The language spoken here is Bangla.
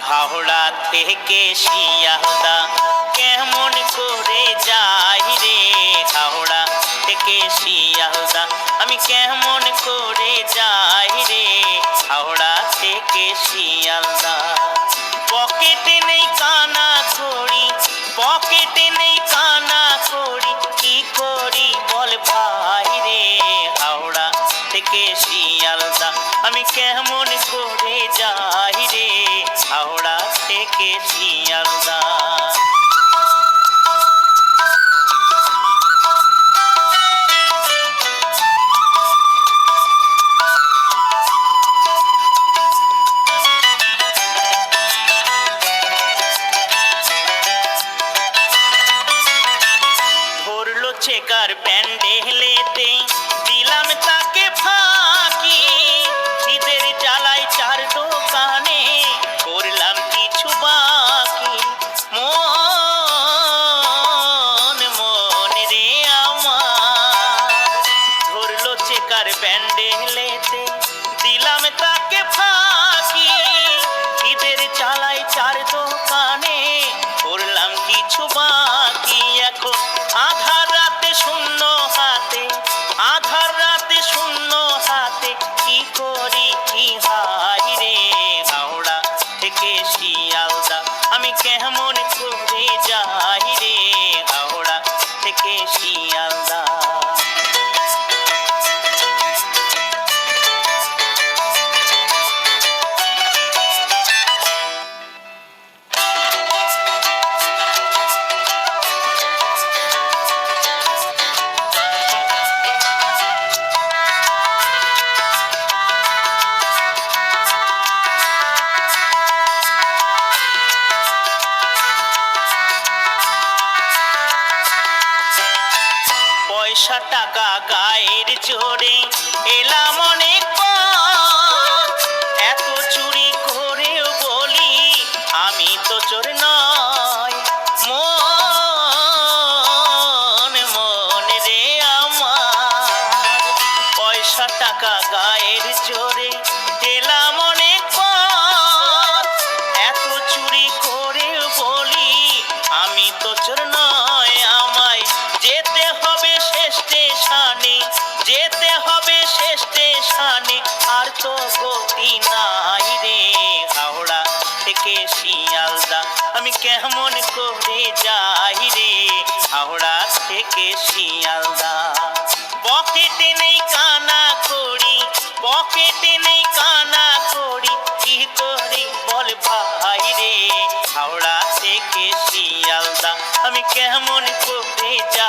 হাওড়া থেকে শিয়ালদা কেমন করে যাই রে, হাওড়া থেকে শিয়ালদা আমি কেমন করে যাই রে, হাওড়া থেকে শিয়ালদা। পকেটে নেই কানা কড়ি, পকেটে নেই কানা কড়ি, কি করি বল ভাই রে, হাওড়া থেকে শিয়ালদা আমি কেমন করে যাই রে, হাওড়া থেকে শিয়ালদা। ধরলো চেকার প্যান্ডেলেতে, দিলাম তাকে ফাঁকি, ঈদের জ্বালায় চার দোকানে করলাম কিছু বাকি। মন মন রে আমার, ধরলো চেকার প্যান্ডেলেতে, দিলাম তাকে ফাঁকি, ঈদের জ্বালায় চার দোকানে করলাম কিছু বাকি। এখন আধার রাতে শূন্য হাতে, আধার রাতে শূন্য হাতে, কি করি কি হাই রে, হাওড়া থেকে শিয়ালদা আমি কেমন করে যাই রে, হাওড়া থেকে শিয়ালদা। পয়সা টাকা গায়ের জোরে এলাম অনেক পথ, এত চুরি করেও বলি আমি তো চোর নয়। মন মন রে আমার, পয়সা টাকা গায়ের জোরে এলাম অনেক পথ, এত চুরি করেও বলি আমি তো চোর নয়। আমায় যেতে হবে শেষ স্টেশনে, যেতে হবে শেষ স্টেশনে, আর তো গতি নাই রে, হাওড়া থেকে শিয়ালদা আমি কেমন করে যাই রে, হাওড়া থেকে শিয়ালদা। পকেটে নেই কানা কড়ি, পকেটে নেই কানা কড়ি, কি করি বল ভাই রে, হাওড়া থেকে শিয়ালদা আমি কেমন করে যাই